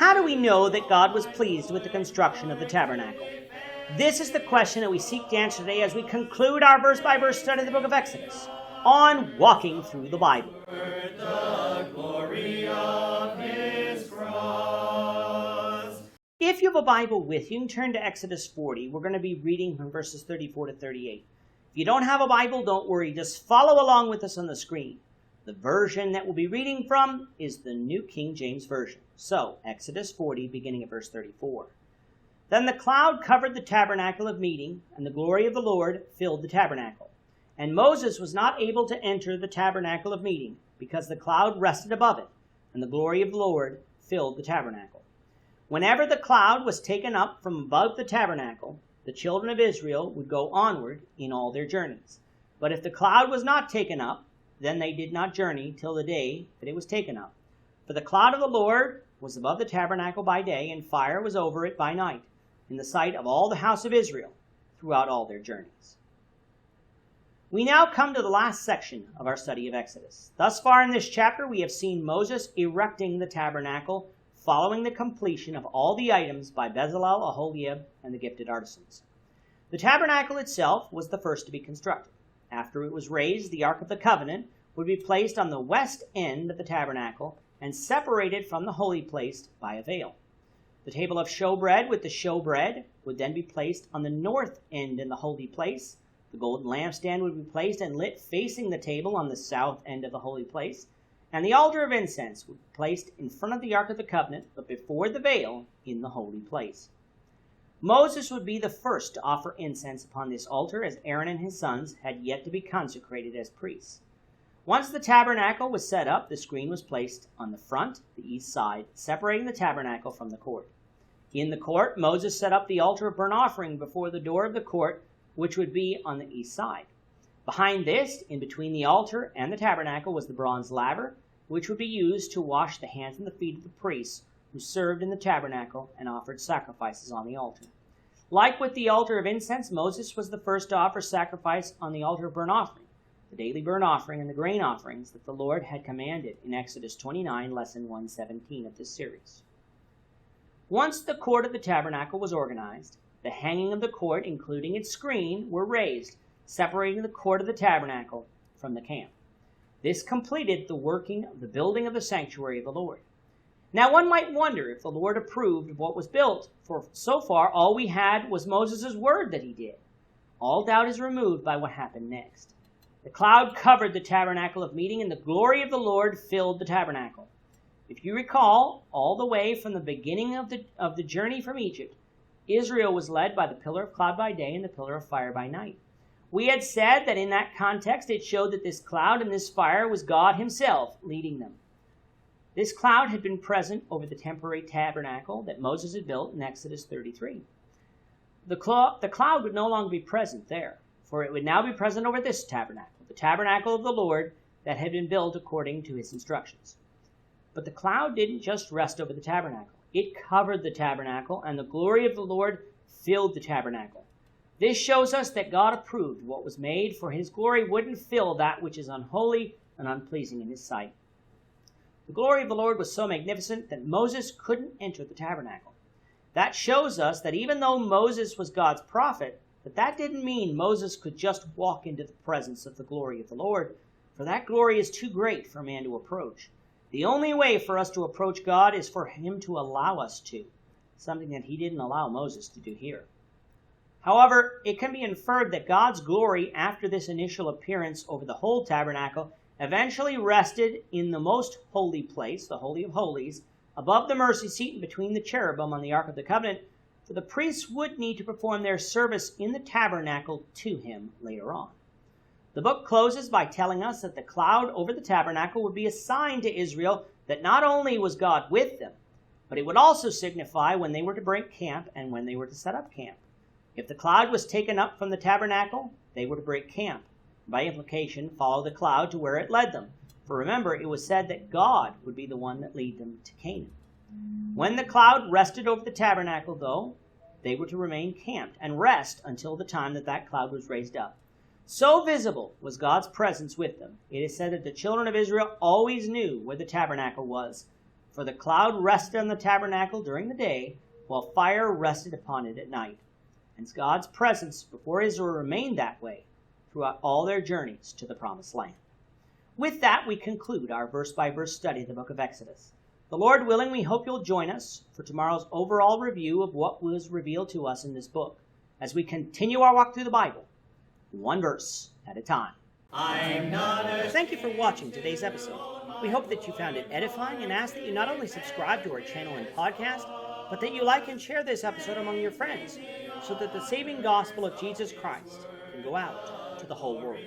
how do we know that God was pleased with the construction of the tabernacle? This is the question that we seek to answer today as we conclude our verse-by-verse study of the book of Exodus on walking through the Bible. The glory of his cross. If you have a Bible with you, you can turn to Exodus 40. We're going to be reading from verses 34 to 38. If you don't have a Bible, don't worry. Just follow along with us on the screen. The version that we'll be reading from is the New King James Version. So, Exodus 40, beginning at verse 34. Then the cloud covered the tabernacle of meeting, and the glory of the Lord filled the tabernacle. And Moses was not able to enter the tabernacle of meeting, because the cloud rested above it, and the glory of the Lord filled the tabernacle. Whenever the cloud was taken up from above the tabernacle, the children of Israel would go onward in all their journeys. But if the cloud was not taken up, then they did not journey till the day that it was taken up. For the cloud of the Lord was above the tabernacle by day, and fire was over it by night, in the sight of all the house of Israel, throughout all their journeys. We now come to the last section of our study of Exodus. Thus far in this chapter, we have seen Moses erecting the tabernacle, following the completion of all the items by Bezalel, Aholiab, and the gifted artisans. The tabernacle itself was the first to be constructed. After it was raised, the Ark of the Covenant would be placed on the west end of the tabernacle and separated from the holy place by a veil. The table of showbread with the showbread would then be placed on the north end in the holy place. The golden lampstand would be placed and lit facing the table on the south end of the holy place. And the altar of incense would be placed in front of the Ark of the Covenant, but before the veil in the holy place. Moses would be the first to offer incense upon this altar, as Aaron and his sons had yet to be consecrated as priests. Once the tabernacle was set up, the screen was placed on the front, the east side, separating the tabernacle from the court. In the court, Moses set up the altar of burnt offering before the door of the court, which would be on the east side. Behind this, in between the altar and the tabernacle, was the bronze laver, which would be used to wash the hands and the feet of the priests who served in the tabernacle and offered sacrifices on the altar. Like with the altar of incense, Moses was the first to offer sacrifice on the altar of burnt offering, the daily burnt offering and the grain offerings that the Lord had commanded in Exodus 29, lesson 117 of this series. Once the court of the tabernacle was organized, the hanging of the court, including its screen, were raised, separating the court of the tabernacle from the camp. This completed the working of the building of the sanctuary of the Lord. Now one might wonder if the Lord approved of what was built, for so far all we had was Moses' word that he did. All doubt is removed by what happened next. The cloud covered the tabernacle of meeting, and the glory of the Lord filled the tabernacle. If you recall, all the way from the beginning of the journey from Egypt, Israel was led by the pillar of cloud by day and the pillar of fire by night. We had said that in that context it showed that this cloud and this fire was God himself leading them. This cloud had been present over the temporary tabernacle that Moses had built in Exodus 33. The cloud would no longer be present there, for it would now be present over this tabernacle, the tabernacle of the Lord that had been built according to his instructions. But the cloud didn't just rest over the tabernacle. It covered the tabernacle, and the glory of the Lord filled the tabernacle. This shows us that God approved what was made, for his glory wouldn't fill that which is unholy and unpleasing in his sight. The glory of the Lord was so magnificent that Moses couldn't enter the tabernacle. That shows us that even though Moses was God's prophet, that didn't mean Moses could just walk into the presence of the glory of the Lord, for that glory is too great for man to approach. The only way for us to approach God is for him to allow us to, something that he didn't allow Moses to do here. However, it can be inferred that God's glory after this initial appearance over the whole tabernacle eventually rested in the most holy place, the Holy of Holies, above the mercy seat and between the cherubim on the Ark of the Covenant, for the priests would need to perform their service in the tabernacle to him later on. The book closes by telling us that the cloud over the tabernacle would be a sign to Israel that not only was God with them, but it would also signify when they were to break camp and when they were to set up camp. If the cloud was taken up from the tabernacle, they were to break camp. By implication, follow the cloud to where it led them. For remember, it was said that God would be the one that lead them to Canaan. When the cloud rested over the tabernacle, though, they were to remain camped and rest until the time that cloud was raised up. So visible was God's presence with them, it is said that the children of Israel always knew where the tabernacle was, For the cloud rested on the tabernacle during the day, while fire rested upon it at night. And God's presence before Israel remained that way throughout all their journeys to the promised land. With that, we conclude our verse-by-verse study of the book of Exodus. The Lord willing, we hope you'll join us for tomorrow's overall review of what was revealed to us in this book, as we continue our walk through the Bible, one verse at a time. Thank you for watching today's episode. We hope that you found it edifying and ask that you not only subscribe to our channel and podcast, but that you like and share this episode among your friends, so that the saving gospel of Jesus Christ can go out to the whole world.